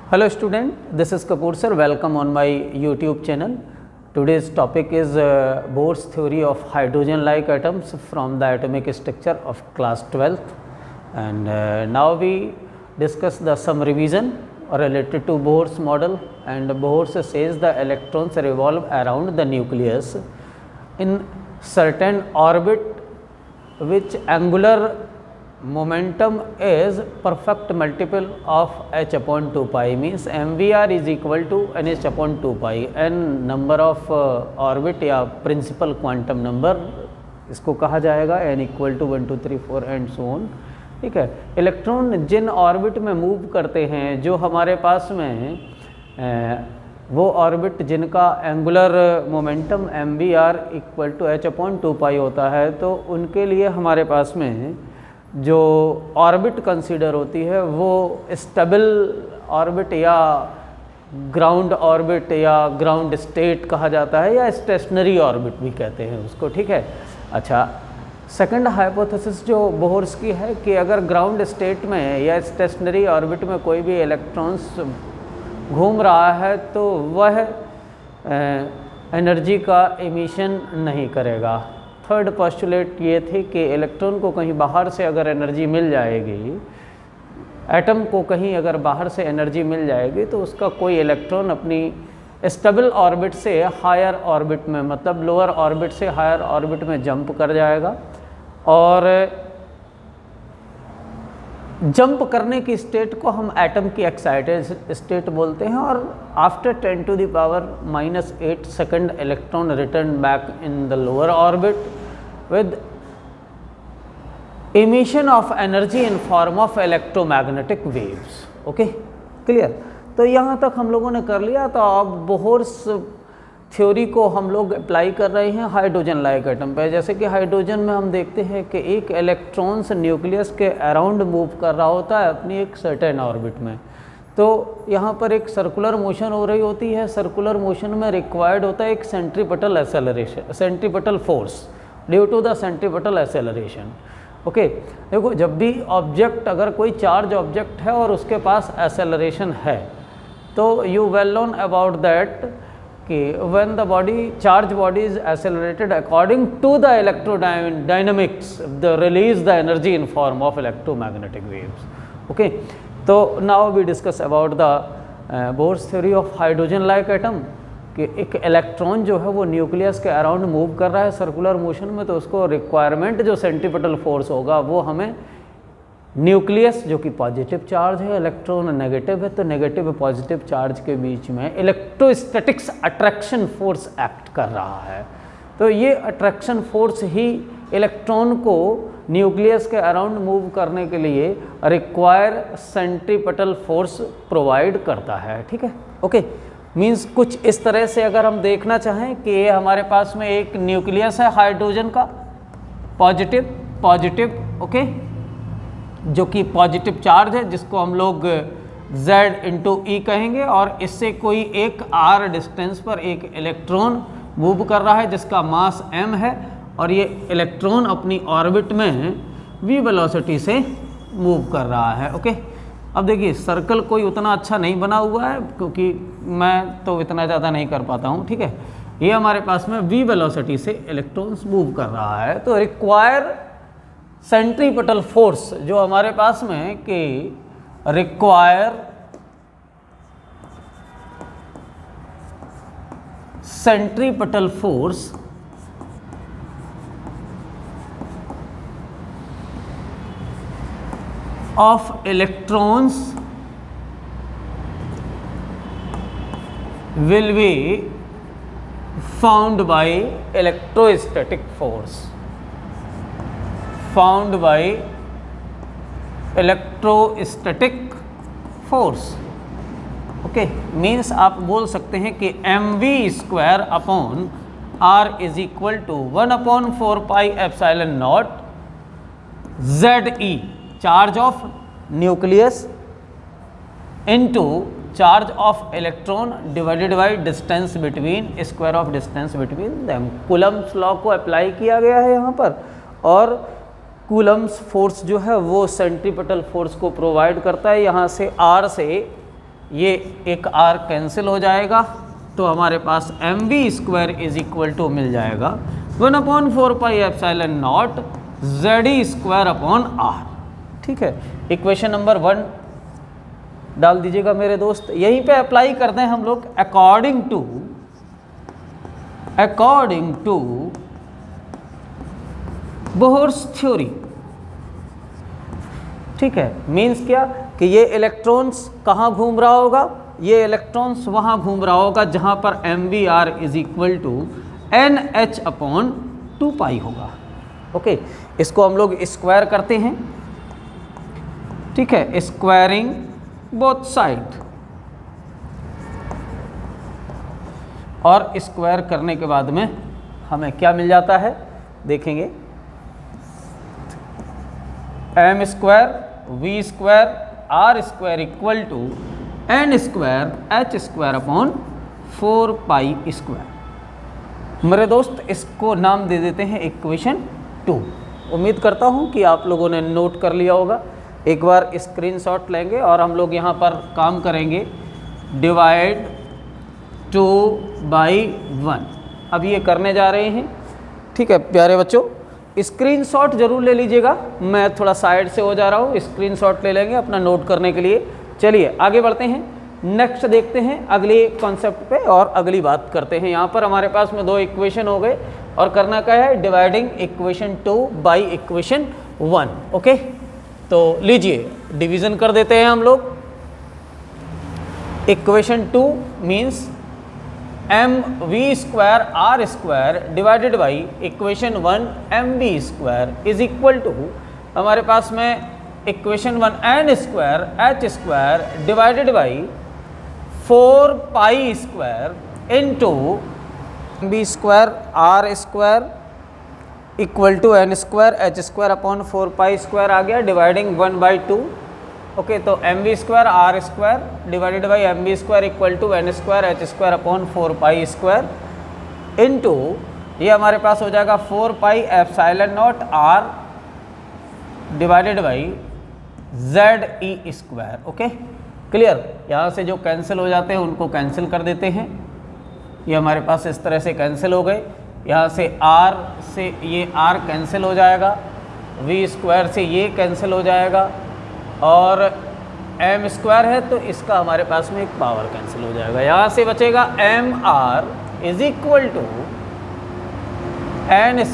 Hello student, this is Kapoor sir. Welcome on my YouTube channel. Today's topic is Bohr's theory of hydrogen-like atoms from the atomic structure of class 12th. And now we discuss some revision related to Bohr's model. And Bohr says the electrons revolve around the nucleus in certain orbit which angular momentum is perfect multiple of h upon 2 pi, means mvr is equal to nh upon 2 pi, n number of orbit या principal quantum number इसको कहा जाएगा, n equal to 1 2 3 4 and so on. ठीक है, electron जिन orbit में move करते हैं, जो हमारे पास में वो ऑर्बिट जिनका angular momentum m v r equal to h upon 2 pi होता है, तो उनके लिए हमारे पास में जो ऑर्बिट कंसीडर होती है वो स्टेबल ऑर्बिट या ग्राउंड ऑर्बिट या ग्राउंड स्टेट कहा जाता है, या स्टेशनरी ऑर्बिट भी कहते हैं उसको। ठीक है, अच्छा, सेकंड हाइपोथेसिस जो बोहर्स की है कि अगर ग्राउंड स्टेट में या स्टेशनरी ऑर्बिट में कोई भी इलेक्ट्रॉन्स घूम रहा है तो वह एनर्जी का एमिशन नहीं करेगा। थर्ड पोस्टुलेट ये थी कि इलेक्ट्रॉन को कहीं बाहर से अगर एनर्जी मिल जाएगी, एटम को कहीं अगर बाहर से एनर्जी मिल जाएगी, तो उसका कोई इलेक्ट्रॉन अपनी स्टेबल ऑर्बिट से हायर ऑर्बिट में, मतलब लोअर ऑर्बिट से हायर ऑर्बिट में जंप कर जाएगा, और जंप करने की स्टेट को हम एटम की एक्साइटेड स्टेट बोलते हैं। और after 10 to the power -8 second electron return back in the lower orbit with emission of energy in form of electromagnetic waves। Okay, clear? तो यहाँ तक हम लोगों ने कर लिया। तो अब बोहर्स थ्योरी को हम लोग अप्लाई कर रहे हैं हाइड्रोजन लाइक एटम पे। जैसे कि हाइड्रोजन में हम देखते हैं कि एक इलेक्ट्रॉन्स न्यूक्लियस के अराउंड मूव कर रहा होता है अपनी एक सर्टेन ऑर्बिट में। तो यहाँ पर एक सर्कुलर मोशन हो रही होती है। सर्कुलर मोशन में रिक्वायर्ड होता है एक centripetal acceleration, centripetal force due to the centripetal acceleration. Okay, देखो, जब भी ऑब्जेक्ट, अगर कोई चार्ज ऑब्जेक्ट है और उसके पास एक्सेलरेशन है, तो you well known about that कि when the charge body is accelerated according to the electrodynamics, the release the energy in form of electromagnetic waves। okay, तो now we discuss about the Bohr's theory of hydrogen like atom कि एक electron जो है वो nucleus के around move कर रहा है सर्कुलर मोशन में, तो उसको रिक्वायरमेंट जो सेंट्रीपिटल फोर्स होगा वो हमें न्यूक्लियस जो कि पॉजिटिव चार्ज है, इलेक्ट्रॉन नेगेटिव है, तो नेगेटिव पॉजिटिव चार्ज के बीच में इलेक्ट्रोस्टैटिक्स अट्रैक्शन फोर्स एक्ट कर रहा है। तो ये अट्रैक्शन फोर्स ही इलेक्ट्रॉन को न्यूक्लियस के अराउंड मूव करने के लिए रिक्वायर सेंट्रीपिटल फोर्स प्रोवाइड करता है। ठीक है, ओके, मीन्स कुछ इस तरह से अगर हम देखना चाहें कि ये हमारे पास में एक न्यूक्लियस है हाइड्रोजन का, पॉजिटिव, ओके, जो कि पॉजिटिव चार्ज है, जिसको हम लोग Z/E कहेंगे, और इससे कोई एक r डिस्टेंस पर एक इलेक्ट्रॉन मूव कर रहा है जिसका मास m है, और ये इलेक्ट्रॉन अपनी ऑर्बिट में v वेलोसिटी से मूव कर रहा है। ओके, अब देखिए, सर्कल कोई उतना अच्छा नहीं बना हुआ है क्योंकि मैं तो इतना ज़्यादा नहीं कर पाता हूँ। ठीक है, ये हमारे पास में v वेलोसिटी से इलेक्ट्रॉन्स मूव कर रहा है, तो रिक्वायर सेंट्रीपिटल फोर्स जो हमारे पास में कि require centripetal force of electrons will be found by electrostatic force, found by electrostatic force. Okay, means आप बोल सकते हैं कि mv² upon r is equal to 1/4 pi epsilon naught ZE, charge of nucleus into charge of electron divided by distance between, square of distance between them. Coulomb's law को apply किया गया है यहाँ पर, और कूलम्ब्स फोर्स जो है वो सेंट्रीपिटल फोर्स को प्रोवाइड करता है। यहाँ से R से ये एक r कैंसिल हो जाएगा, तो हमारे पास mv² इज इक्वल टू मिल जाएगा 1/4πε0 Ze²/r। ठीक है, इक्वेशन नंबर 1 डाल दीजिएगा मेरे दोस्त। यहीं पे अप्लाई करते हैं हम लोग अकॉर्डिंग टू बोहर्स थ्योरी। ठीक है, मीन्स क्या कि ये इलेक्ट्रॉन्स कहाँ घूम रहा होगा, ये इलेक्ट्रॉन्स वहाँ घूम रहा होगा जहाँ पर mvr is equal to NH/2π होगा। ओके, इसको हम लोग स्क्वायर करते हैं। ठीक है, स्क्वायरिंग बोथ साइड, और स्क्वायर करने के बाद में हमें क्या मिल जाता है देखेंगे, m² v² r² equal to n² h²/4π²। मेरे दोस्त इसको नाम दे देते हैं इक्वेशन 2। उम्मीद करता हूँ कि आप लोगों ने नोट कर लिया होगा। एक बार स्क्रीनशॉट लेंगे और हम लोग यहाँ पर काम करेंगे, डिवाइड 2/1। अब ये करने जा रहे हैं। ठीक है प्यारे बच्चों, स्क्रीनशॉट जरूर ले लीजिएगा। मैं थोड़ा साइड से हो जा रहा हूँ, स्क्रीनशॉट ले लेंगे अपना नोट करने के लिए। चलिए आगे बढ़ते हैं, नेक्स्ट देखते हैं अगले कॉन्सेप्ट पे और अगली बात करते हैं। यहाँ पर हमारे पास में 2 इक्वेशन हो गए और करना क्या है, dividing equation 2 by equation 1। Okay, तो लीजिए डिवीज़न कर देते हैं हम लोग। Equation 2 means mv² divided by equation 1 mv² is equal to, हमारे पास में equation 1 n² divided by 4π² into mv² r² equal to n² h²/4π² आ गया, डिवाइडिंग 1/2। ओके, तो mv² r² divided by mv² equal to n² h²/4π² into ये हमारे पास हो जाएगा 4πε0 r divided by Ze²। Okay clear, यहाँ से जो कैंसिल हो जाते हैं उनको कैंसिल कर देते हैं। ये हमारे पास इस तरह से कैंसिल हो गए। यहाँ से r से ये r कैंसिल हो जाएगा, v² से ये कैंसिल हो जाएगा, और m² है तो इसका हमारे पास में एक पावर कैंसिल हो जाएगा। यहाँ से बचेगा mr is equal to n²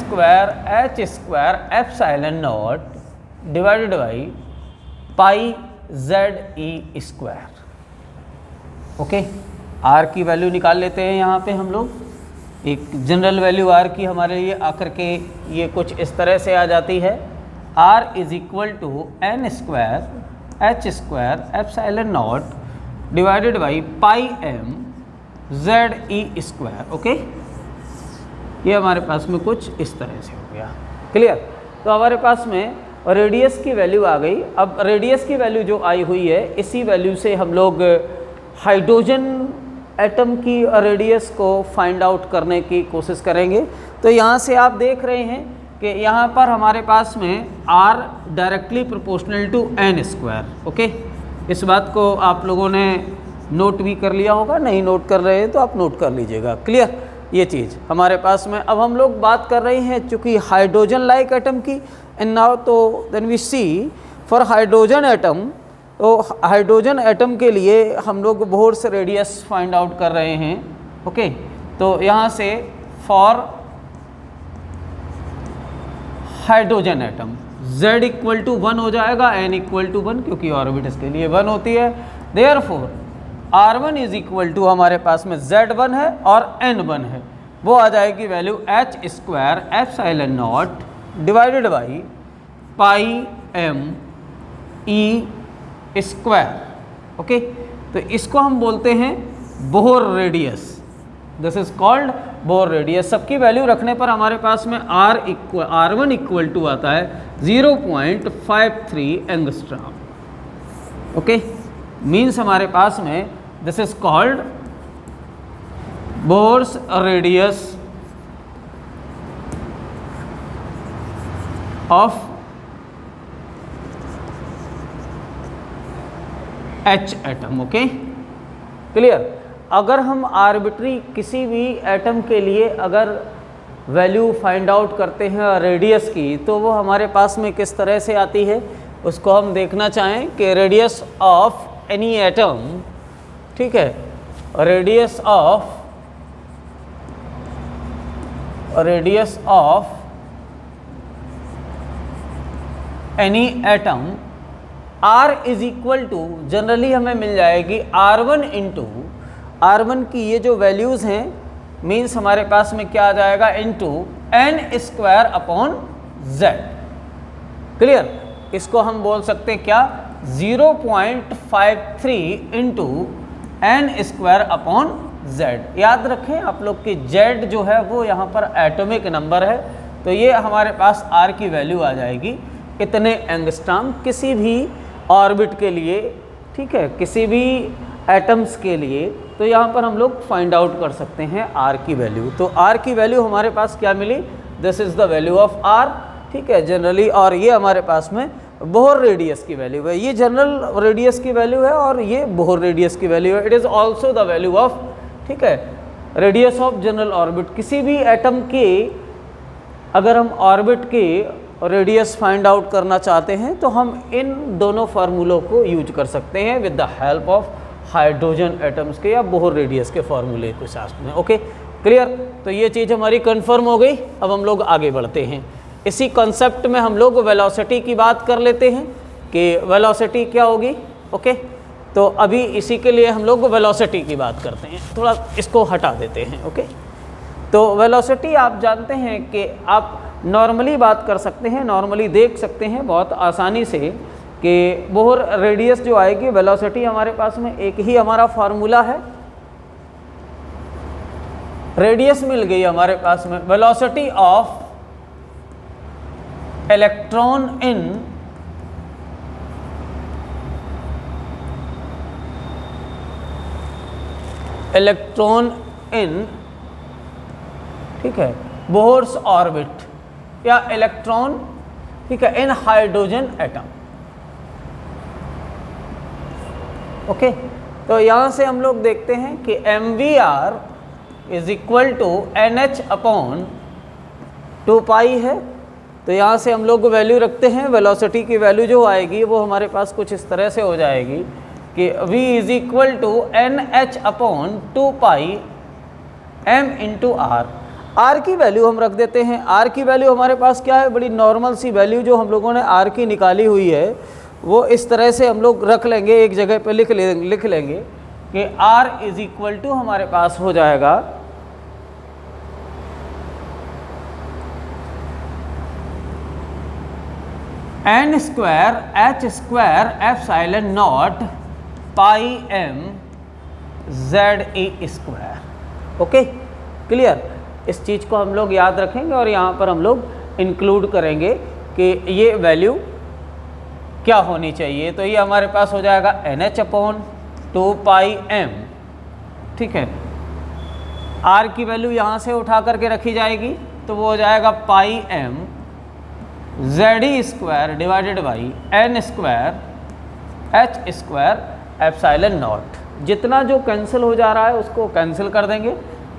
h²/0 divided by πZe²। Okay, r की वैल्यू निकाल लेते हैं। यहाँ पे हम लोग एक जनरल वैल्यू r की हमारे लिए आकर के ये कुछ इस तरह से आ जाती है, r is equal to n² h²/0 divided by πmZe²। Okay, ये हमारे पास में कुछ इस तरह से हो गया। क्लियर, तो हमारे पास में रेडियस की वैल्यू आ गई। अब रेडियस की वैल्यू जो आई हुई है, इसी वैल्यू से हम लोग हाइड्रोजन एटम की रेडियस को फाइंड आउट करने की कोशिश करेंगे। तो यहाँ से आप देख रहे हैं कि यहाँ पर हमारे पास में r directly proportional to n²। Okay, इस बात को आप लोगों ने नोट भी कर लिया होगा, नहीं नोट कर रहे हैं तो आप नोट कर लीजिएगा। क्लियर, ये चीज़ हमारे पास में। अब हम लोग बात कर रहे हैं चूँकि हाइड्रोजन लाइक एटम की, एंड नाउ तो then we see for hydrogen atom. तो हाइड्रोजन एटम के लिए हम लोग बोहर्स रेडियस फाइंड आउट कर रहे हैं। ओके, तो यहाँ से for hydrogen atom Z equal to 1 हो जाएगा, n इक्वल टू 1 क्योंकि ऑर्बिट इसके लिए 1 होती है। Therefore R1 is equal to हमारे पास में Z1 है और N1 है, वो आ जाएगी value h²/0 divided by πmE²। Okay, तो इसको हम बोलते हैं Bohr radius. This is called Bohr radius. सबकी वैल्यू रखने पर हमारे पास में R1 इक्वल टू आता है 0.53 एंगस्ट्रॉम। ओके, मीन्स हमारे पास में this is called Bohr's radius of H atom. Okay, clear. अगर हम आर्बिट्री किसी भी एटम के लिए अगर वैल्यू फाइंड आउट करते हैं रेडियस की, तो वो हमारे पास में किस तरह से आती है उसको हम देखना चाहें कि रेडियस ऑफ एनी एटम, ठीक है, radius of any atom R is equal to, generally हमें मिल जाएगी R1 इंटू R1 की ये जो वैल्यूज़ हैं, मीन्स हमारे पास में क्या आ जाएगा, into n square upon z। Clear. इसको हम बोल सकते हैं क्या, 0.53 into n square upon z। याद रखें आप लोग कि z जो है वो यहाँ पर एटॉमिक नंबर है, तो ये हमारे पास r की वैल्यू आ जाएगी इतने एंगस्ट्रॉम किसी भी ऑर्बिट के लिए, ठीक है, किसी भी एटम्स के लिए। तो यहाँ पर हम लोग फाइंड आउट कर सकते हैं r की वैल्यू। तो r की वैल्यू हमारे पास क्या मिली, this is the value of r, ठीक है, जनरली। और ये हमारे पास में बोहर रेडियस की वैल्यू है, ये जनरल रेडियस की वैल्यू है और ये बोहर रेडियस की वैल्यू है। It is also the value of, ठीक है, रेडियस ऑफ जनरल ऑर्बिट। किसी भी एटम के अगर हम ऑर्बिट के रेडियस फाइंड आउट करना चाहते हैं तो हम इन दोनों फार्मूलों को यूज कर सकते हैं with the help of hydrogen atoms के या बोहर रेडियस के फार्मूले के साथ में। Okay, clear. तो ये चीज़ हमारी कंफर्म हो गई। अब हम लोग आगे बढ़ते हैं। इसी कॉन्सेप्ट में हम लोग वेलोसिटी की बात कर लेते हैं कि वेलोसिटी क्या होगी। ओके, तो अभी इसी के लिए हम लोग वेलोसिटी की बात करते हैं। थोड़ा इसको हटा देते हैं। ओके, तो वेलोसिटी आप जानते हैं कि आप नॉर्मली बात कर सकते हैं, नॉर्मली देख सकते हैं बहुत आसानी से कि बोहर रेडियस जो आएगी, वेलोसिटी हमारे पास में एक ही हमारा फार्मूला है, रेडियस मिल गई हमारे पास में। वेलोसिटी ऑफ इलेक्ट्रॉन इन, ठीक है, बोहर्स ऑर्बिट या इलेक्ट्रॉन, ठीक है, इन हाइड्रोजन एटम। ओके, तो यहाँ से हम लोग देखते हैं कि mvr is equal to NH upon 2 pi है। तो यहाँ से हम लोग वैल्यू रखते हैं, वेलोसिटी की वैल्यू जो आएगी वो हमारे पास कुछ इस तरह से हो जाएगी कि v is equal to NH upon 2 pi m into r। r की वैल्यू हम रख देते हैं। r की वैल्यू हमारे पास क्या है, बड़ी नॉर्मल सी वैल्यू जो हम लोगों ने r की निकाली हुई है वो इस तरह से हम लोग रख लेंगे, एक जगह पे लिख लेंगे कि r इज इक्वल टू हमारे पास हो जाएगा n square h square epsilon not pi m ZE square. Okay, clear. इस चीज़ को हम लोग याद रखेंगे और यहाँ पर हम लोग इंक्लूड करेंगे कि ये वैल्यू क्या होनी चाहिए। तो ये हमारे पास हो जाएगा NH अपॉन 2 पाई m, ठीक है। r की वैल्यू यहाँ से उठा करके रखी जाएगी तो वो हो जाएगा पाई m ZE square divided by n square h square epsilon not. जितना जो कैंसिल हो जा रहा है उसको कैंसिल कर देंगे,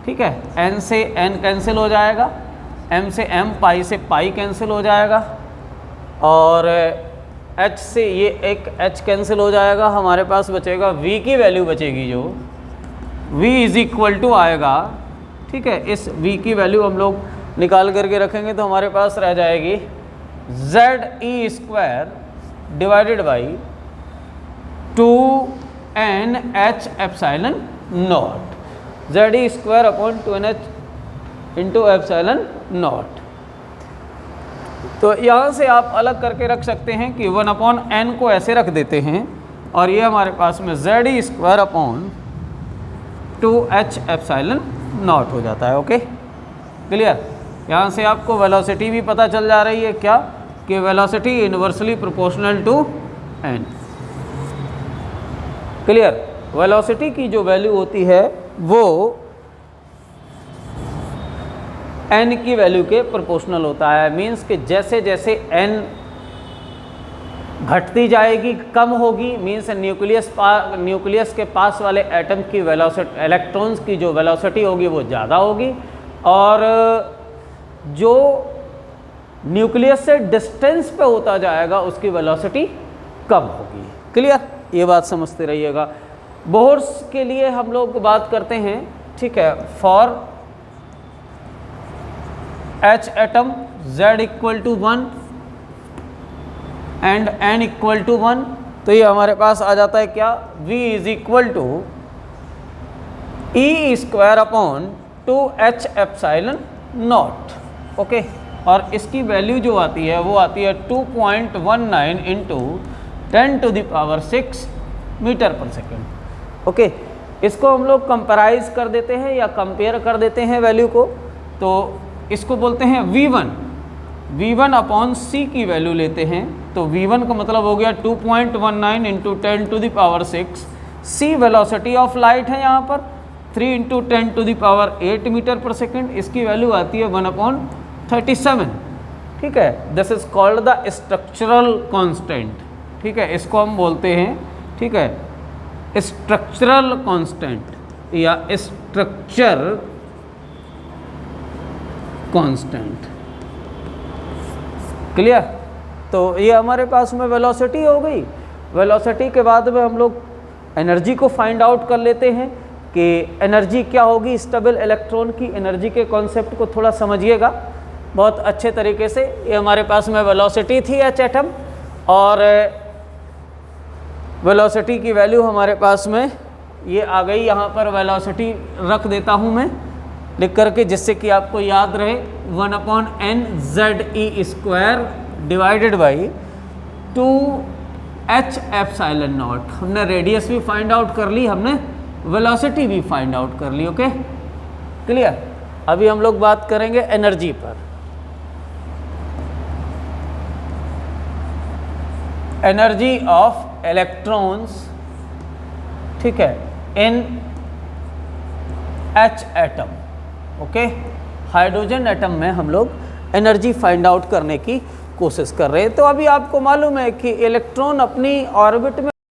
ठीक है। n से n कैंसिल हो जाएगा, m से m, पाई से पाई कैंसिल हो जाएगा और h से ये एक h कैंसिल हो जाएगा। हमारे पास बचेगा v की वैल्यू बचेगी जो v इज इक्वल टू आएगा, ठीक है। इस v की वैल्यू हम लोग निकाल करके रखेंगे तो हमारे पास रह जाएगी ZE square divided by 2NH epsilon naught, ZE square upon 2NH into epsilon not. तो यहाँ से आप अलग करके रख सकते हैं कि 1 अपॉन n को ऐसे रख देते हैं और ये हमारे पास में ZE square upon 2H epsilon not हो जाता है। Okay, clear. यहाँ से आपको वेलोसिटी भी पता चल जा रही है क्या, कि velocity inversely proportional to n। Clear. Velocity की जो वैल्यू होती है वो n की वैल्यू के प्रोपोर्शनल होता है। मीन्स कि जैसे जैसे n घटती जाएगी, कम होगी, मीन्स न्यूक्लियस के पास वाले एटम की वेलोसिटी, इलेक्ट्रॉन्स की जो वेलोसिटी होगी वो ज़्यादा होगी, और जो न्यूक्लियस से डिस्टेंस पे होता जाएगा उसकी वेलोसिटी कम होगी। क्लियर, ये बात समझते रहिएगा। बोहर्स के लिए हम लोग बात करते हैं, ठीक है, for H atom Z equal to 1 and N equal to 1, तो ये हमारे पास आ जाता है क्या, V is equal to E square upon 2H epsilon naught. Okay, और इसकी वैल्यू जो आती है वो आती है 2.19 इंटू 10⁶ मीटर पर सेकेंड। ओके, इसको हम लोग कंपेराइज कर देते हैं या कंपेयर कर देते हैं वैल्यू को, तो इसको बोलते हैं V1 अपॉन C की वैल्यू लेते हैं, तो V1 का मतलब हो गया 2.19 into 10⁶, C velocity of light है यहाँ पर 3 इंटू 10⁸ मीटर पर सेकेंड, इसकी वैल्यू आती है 1/37। ठीक है, this is called the structural constant. ठीक है, इसको हम बोलते हैं, ठीक है, स्ट्रक्चरल कांस्टेंट या स्ट्रक्चर कांस्टेंट। क्लियर, तो ये हमारे पास में वेलोसिटी हो गई। वेलोसिटी के बाद में हम लोग एनर्जी को फाइंड आउट कर लेते हैं कि एनर्जी क्या होगी। स्टेबल इलेक्ट्रॉन की एनर्जी के कॉन्सेप्ट को थोड़ा समझिएगा बहुत अच्छे तरीके से। ये हमारे पास में वेलोसिटी थी H एटम, और वेलोसिटी की वैल्यू हमारे पास में ये आ गई। यहाँ पर वेलोसिटी रख देता हूँ मैं लिख करके, जिससे कि आपको याद रहे 1/NZE square divided by 2H epsilon not. हमने रेडियस भी फाइंड आउट कर ली, हमने वेलोसिटी भी फाइंड आउट कर ली। Okay, clear. अभी हम लोग बात करेंगे एनर्जी पर। एनर्जी ऑफ इलेक्ट्रॉन्स, ठीक है, इन H atom. Okay, hydrogen atom में हम लोग एनर्जी फाइंड आउट करने की कोशिश कर रहे हैं। तो अभी आपको मालूम है कि इलेक्ट्रॉन अपनी ऑर्बिट में